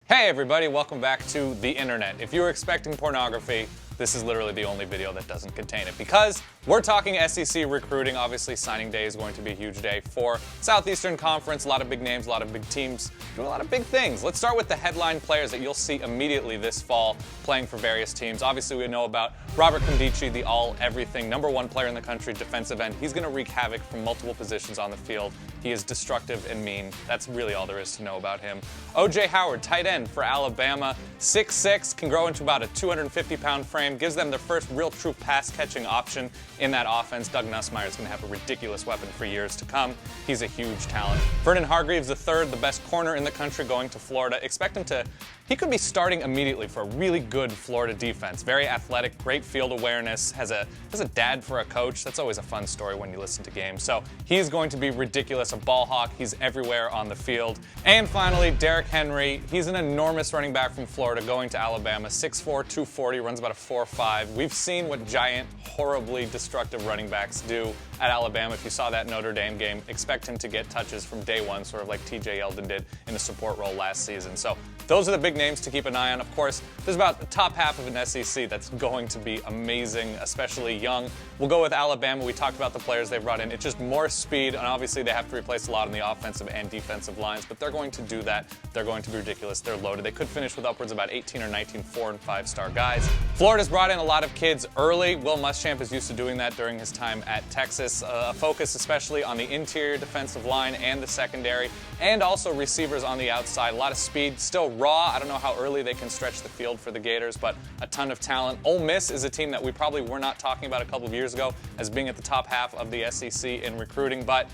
Hey everybody, welcome back to the internet. If you were expecting pornography, this is literally the only video that doesn't contain it because we're talking SEC recruiting. Obviously, signing day is going to be a huge day for Southeastern Conference. A lot of big names, a lot of big teams doing a lot of big things. Let's start with the headline players that you'll see immediately this fall playing for various teams. Obviously, we know about Robert Nkemdiche, the all-everything #1 player in the country, defensive end. He's going to wreak havoc from multiple positions on the field. He is destructive and mean. That's really all there is to know about him. O.J. Howard, tight end for Alabama, 6'6", can grow into about a 250-pound frame, gives them their first real true pass-catching option in that offense. Doug Nussmeier is going to have a ridiculous weapon for years to come. He's a huge talent. Vernon Hargreaves III, the best corner in the country, going to Florida. Expect him to, he could be starting immediately for a really good Florida defense. Very athletic, great field awareness, has a dad for a coach. That's always a fun story when you listen to games. So he's going to be ridiculous, a ball hawk. He's everywhere on the field. And finally, Derrick Henry. He's an enormous running back from Florida going to Alabama. 6'4", 240, runs about a 4.5. We've seen what giant, horribly destructive running backs do at Alabama. If you saw that Notre Dame game, expect him to get touches from day one, sort of like TJ Yeldon did in a support role last season. So those are the big names to keep an eye on. Of course, there's about the top half of an SEC that's going to be amazing, especially young. We'll go with Alabama. We talked about the players they brought in. It's just more speed, and obviously they have to replace a lot on the offensive and defensive lines, but they're going to do that. They're going to be ridiculous. They're loaded. They could finish with upwards of about 18 or 19 4- and 5-star guys. Florida's brought in a lot of kids early. Will Muschamp is used to doing that during his time at Texas. A focus especially on the interior defensive line and the secondary, and also receivers on the outside. A lot of speed, still raw. I don't know how early they can stretch the field for the Gators, but a ton of talent. Ole Miss is a team that we probably were not talking about a couple of years ago as being at the top half of the SEC in recruiting, but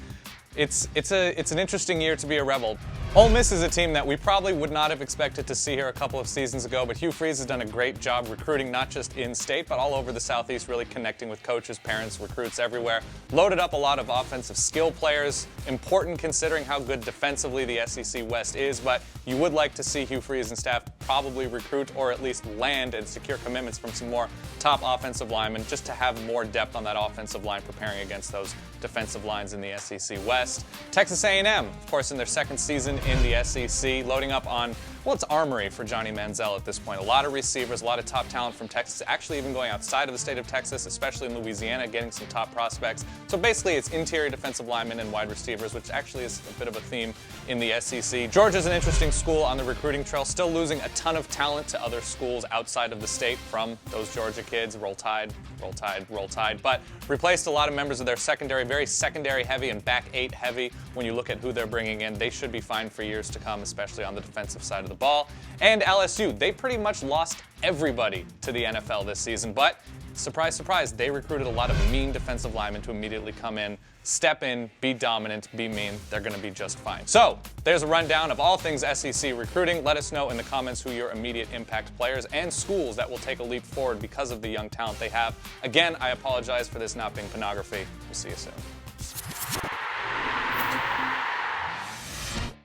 it's an interesting year to be a Rebel. Ole Miss is a team that we probably would not have expected to see here a couple of seasons ago, but Hugh Freeze has done a great job recruiting not just in-state, but all over the Southeast, really connecting with coaches, parents, recruits everywhere. Loaded up a lot of offensive skill players, important considering how good defensively the SEC West is, but you would like to see Hugh Freeze and staff probably recruit or at least land and secure commitments from some more top offensive linemen just to have more depth on that offensive line preparing against those defensive lines in the SEC West. Texas A&M, of course, in their second season in the SEC, loading up on, well, it's armory for Johnny Manziel at this point. A lot of receivers, a lot of top talent from Texas, actually even going outside of the state of Texas, especially in Louisiana, getting some top prospects. So basically it's interior defensive linemen and wide receivers, which actually is a bit of a theme in the SEC. Georgia's an interesting school on the recruiting trail, still losing a ton of talent to other schools outside of the state from those Georgia kids. Roll Tide, Roll Tide, Roll Tide. But replaced a lot of members of their secondary, very secondary heavy and back eight heavy. When you look at who they're bringing in, they should be fine for years to come, especially on the defensive side of the ball. And LSU, they pretty much lost everybody to the NFL this season, but surprise, surprise, they recruited a lot of mean defensive linemen to immediately come in, step in, be dominant, be mean. They're going to be just fine. So there's a rundown of all things SEC recruiting. Let us know in the comments who your immediate impact players and schools that will take a leap forward because of the young talent they have. Again, I apologize for this not being pornography. We'll see you soon.